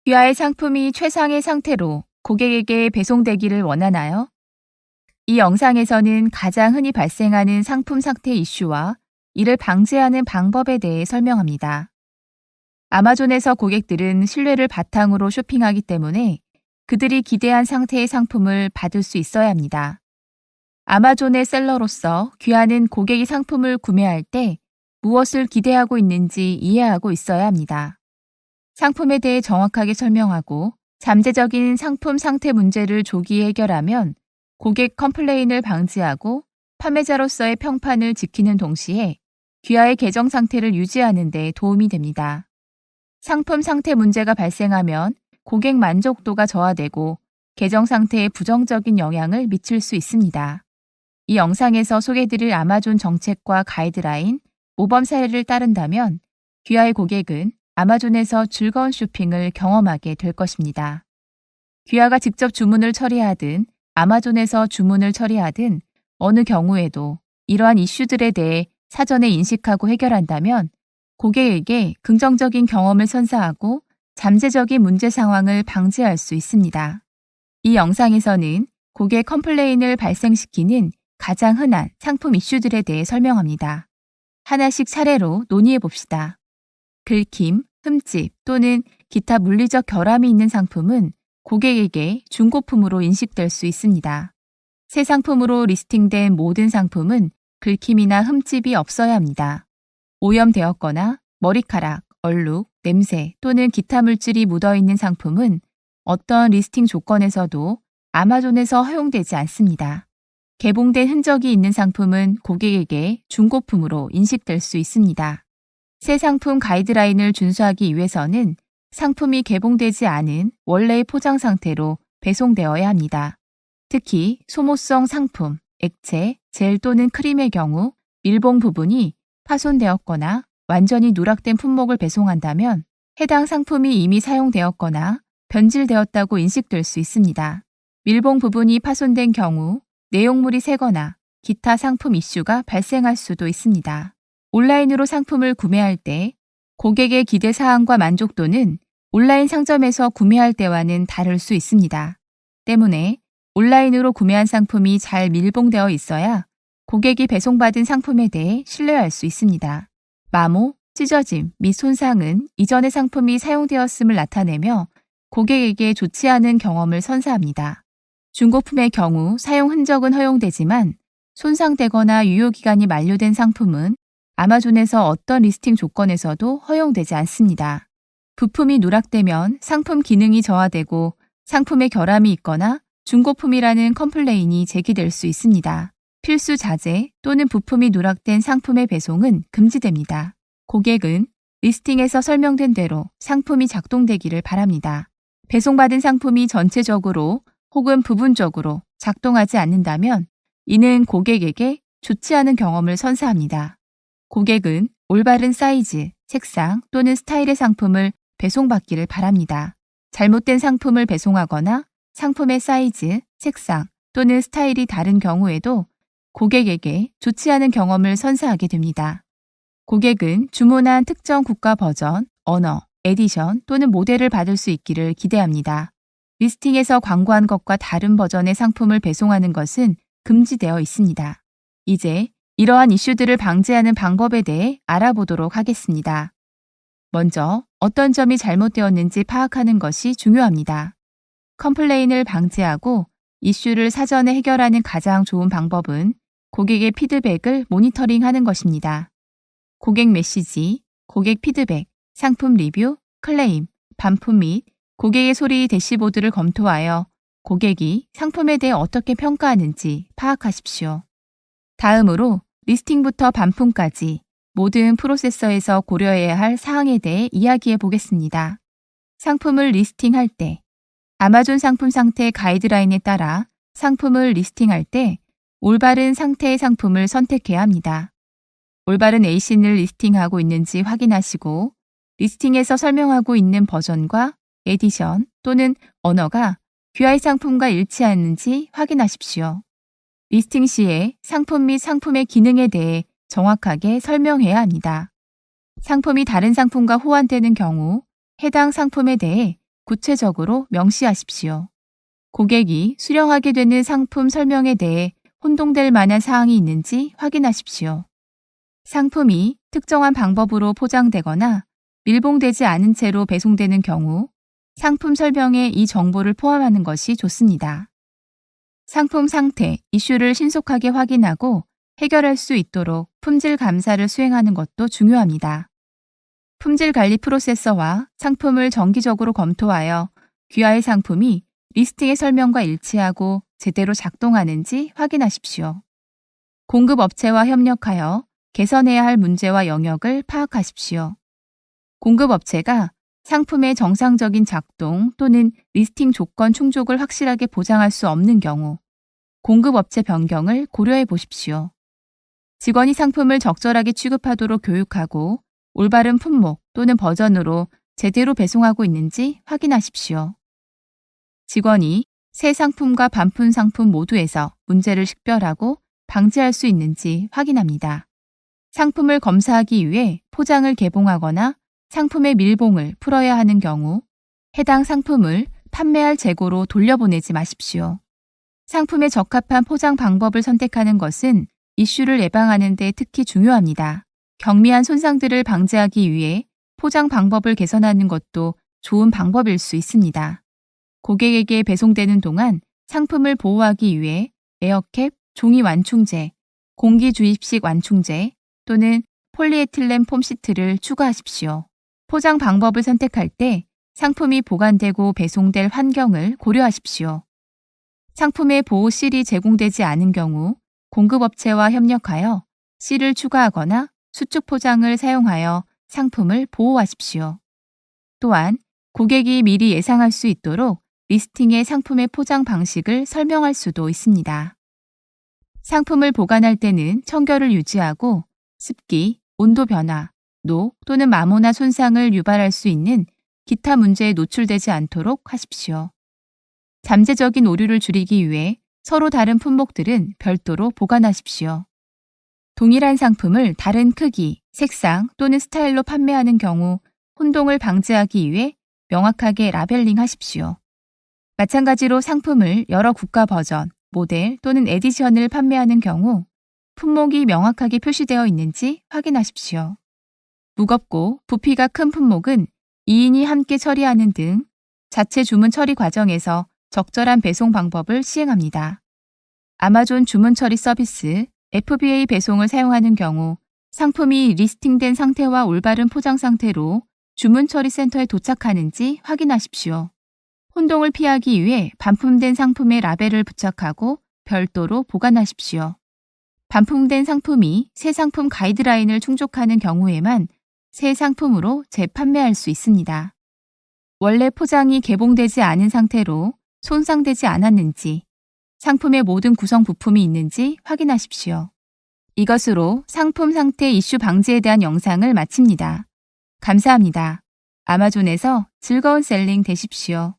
귀하의 상품이 최상의 상태로 고객에게 배송되기를 원하나요? 이 영상에서는 가장 흔히 발생하는 상품 상태 이슈와 이를 방지하는 방법에 대해 설명합니다. 아마존에서 고객들은 신뢰를 바탕으로 쇼핑하기 때문에 그들이 기대한 상태의 상품을 받을 수 있어야 합니다. 아마존의 셀러로서 귀하는 고객이 상품을 구매할 때 무엇을 기대하고 있는지 이해하고 있어야 합니다. 상품에 대해 정확하게 설명하고 잠재적인 상품 상태 문제를 조기에 해결하면 고객 컴플레인을 방지하고 판매자로서의 평판을 지키는 동시에 귀하의 계정 상태를 유지하는 데 도움이 됩니다. 상품 상태 문제가 발생하면 고객 만족도가 저하되고 계정 상태에 부정적인 영향을 미칠 수 있습니다. 이 영상에서 소개드릴 아마존 정책과 가이드라인, 모범 사례를 따른다면 귀하의 고객은 아마존에서 즐거운 쇼핑을 경험하게 될 것입니다. 귀하가 직접 주문을 처리하든 아마존에서 주문을 처리하든 어느 경우에도 이러한 이슈들에 대해 사전에 인식하고 해결한다면 고객에게 긍정적인 경험을 선사하고 잠재적인 문제 상황을 방지할 수 있습니다. 이 영상에서는 고객 컴플레인을 발생시키는 가장 흔한 상품 이슈들에 대해 설명합니다. 하나씩 차례로 논의해 봅시다. 긁힘, 흠집 또는 기타 물리적 결함이 있는 상품은 고객에게 중고품으로 인식될 수 있습니다. 새 상품으로 리스팅된 모든 상품은 긁힘이나 흠집이 없어야 합니다. 오염되었거나 머리카락, 얼룩, 냄새 또는 기타 물질이 묻어있는 상품은 어떤 리스팅 조건에서도 아마존에서 허용되지 않습니다. 개봉된 흔적이 있는 상품은 고객에게 중고품으로 인식될 수 있습니다. 새 상품 가이드라인을 준수하기 위해서는 상품이 개봉되지 않은 원래의 포장 상태로 배송되어야 합니다. 특히 소모성 상품, 액체, 젤 또는 크림의 경우 밀봉 부분이 파손되었거나 완전히 누락된 품목을 배송한다면 해당 상품이 이미 사용되었거나 변질되었다고 인식될 수 있습니다. 밀봉 부분이 파손된 경우 내용물이 새거나 기타 상품 이슈가 발생할 수도 있습니다. 온라인으로 상품을 구매할 때 고객의 기대 사항과 만족도는 온라인 상점에서 구매할 때와는 다를 수 있습니다. 때문에 온라인으로 구매한 상품이 잘 밀봉되어 있어야 고객이 배송받은 상품에 대해 신뢰할 수 있습니다. 마모, 찢어짐 및 손상은 이전의 상품이 사용되었음을 나타내며 고객에게 좋지 않은 경험을 선사합니다. 중고품의 경우 사용 흔적은 허용되지만 손상되거나 유효기간이 만료된 상품은 아마존에서 어떤 리스팅 조건에서도 허용되지 않습니다. 부품이 누락되면 상품 기능이 저하되고 상품에 결함이 있거나 중고품이라는 컴플레인이 제기될 수 있습니다. 필수 자재 또는 부품이 누락된 상품의 배송은 금지됩니다. 고객은 리스팅에서 설명된 대로 상품이 작동되기를 바랍니다. 배송받은 상품이 전체적으로 혹은 부분적으로 작동하지 않는다면 이는 고객에게 좋지 않은 경험을 선사합니다. 고객은 올바른 사이즈, 색상 또는 스타일의 상품을 배송받기를 바랍니다. 잘못된 상품을 배송하거나 상품의 사이즈, 색상 또는 스타일이 다른 경우에도 고객에게 좋지 않은 경험을 선사하게 됩니다. 고객은 주문한 특정 국가 버전, 언어, 에디션 또는 모델을 받을 수 있기를 기대합니다. 리스팅에서 광고한 것과 다른 버전의 상품을 배송하는 것은 금지되어 있습니다. 이제 이러한 이슈들을 방지하는 방법에 대해 알아보도록 하겠습니다. 먼저 어떤 점이 잘못되었는지 파악하는 것이 중요합니다. 컴플레인을 방지하고 이슈를 사전에 해결하는 가장 좋은 방법은 고객의 피드백을 모니터링하는 것입니다. 고객 메시지, 고객 피드백, 상품 리뷰, 클레임, 반품 및 고객의 소리 대시보드를 검토하여 고객이 상품에 대해 어떻게 평가하는지 파악하십시오. 다음으로 리스팅부터 반품까지 모든 프로세서에서 고려해야 할 사항에 대해 이야기해 보겠습니다. 상품을 리스팅할 때 아마존 상품 상태 가이드라인에 따라 상품을 리스팅할 때 올바른 상태의 상품을 선택해야 합니다. 올바른 에이신을 리스팅하고 있는지 확인하시고 리스팅에서 설명하고 있는 버전과 에디션 또는 언어가 귀하의 상품과 일치하는지 확인하십시오. 리스팅 시에 상품 및 상품의 기능에 대해 정확하게 설명해야 합니다. 상품이 다른 상품과 호환되는 경우 해당 상품에 대해 구체적으로 명시하십시오. 고객이 수령하게 되는 상품 설명에 대해 혼동될 만한 사항이 있는지 확인하십시오. 상품이 특정한 방법으로 포장되거나 밀봉되지 않은 채로 배송되는 경우 상품 설명에 이 정보를 포함하는 것이 좋습니다. 상품 상태, 이슈를 신속하게 확인하고 해결할 수 있도록 품질 감사를 수행하는 것도 중요합니다. 품질 관리 프로세서와 상품을 정기적으로 검토하여 귀하의 상품이 리스팅의 설명과 일치하고 제대로 작동하는지 확인하십시오. 공급업체와 협력하여 개선해야 할 문제와 영역을 파악하십시오. 공급업체가 상품의 정상적인 작동 또는 리스팅 조건 충족을 확실하게 보장할 수 없는 경우 공급업체 변경을 고려해 보십시오. 직원이 상품을 적절하게 취급하도록 교육하고 올바른 품목 또는 버전으로 제대로 배송하고 있는지 확인하십시오. 직원이 새 상품과 반품 상품 모두에서 문제를 식별하고 방지할 수 있는지 확인합니다. 상품을 검사하기 위해 포장을 개봉하거나 상품의 밀봉을 풀어야 하는 경우 해당 상품을 판매할 재고로 돌려보내지 마십시오. 상품에 적합한 포장 방법을 선택하는 것은 이슈를 예방하는 데 특히 중요합니다. 경미한 손상들을 방지하기 위해 포장 방법을 개선하는 것도 좋은 방법일 수 있습니다. 고객에게 배송되는 동안 상품을 보호하기 위해 에어캡, 종이 완충제, 공기 주입식 완충제 또는 폴리에틸렌 폼 시트를 추가하십시오. 포장 방법을 선택할 때 상품이 보관되고 배송될 환경을 고려하십시오. 상품에 보호 실이 제공되지 않은 경우 공급업체와 협력하여 실을 추가하거나 수축 포장을 사용하여 상품을 보호하십시오. 또한 고객이 미리 예상할 수 있도록 리스팅의 상품의 포장 방식을 설명할 수도 있습니다. 상품을 보관할 때는 청결을 유지하고 습기, 온도 변화, 녹 또는 마모나 손상을 유발할 수 있는 기타 문제에 노출되지 않도록 하십시오. 잠재적인 오류를 줄이기 위해 서로 다른 품목들은 별도로 보관하십시오. 동일한 상품을 다른 크기, 색상 또는 스타일로 판매하는 경우 혼동을 방지하기 위해 명확하게 라벨링하십시오. 마찬가지로 상품을 여러 국가 버전, 모델 또는 에디션을 판매하는 경우 품목이 명확하게 표시되어 있는지 확인하십시오. 무겁고 부피가 큰 품목은 2인이 함께 처리하는 등 자체 주문 처리 과정에서 적절한 배송 방법을 시행합니다. 아마존 주문 처리 서비스 FBA 배송을 사용하는 경우 상품이 리스팅된 상태와 올바른 포장 상태로 주문 처리 센터에 도착하는지 확인하십시오. 혼동을 피하기 위해 반품된 상품의 라벨을 부착하고 별도로 보관하십시오. 반품된 상품이 새 상품 가이드라인을 충족하는 경우에만 새 상품으로 재판매할 수 있습니다. 원래 포장이 개봉되지 않은 상태로 손상되지 않았는지, 상품의 모든 구성 부품이 있는지 확인하십시오. 이것으로 상품 상태 이슈 방지에 대한 영상을 마칩니다. 감사합니다. 아마존에서 즐거운 셀링 되십시오.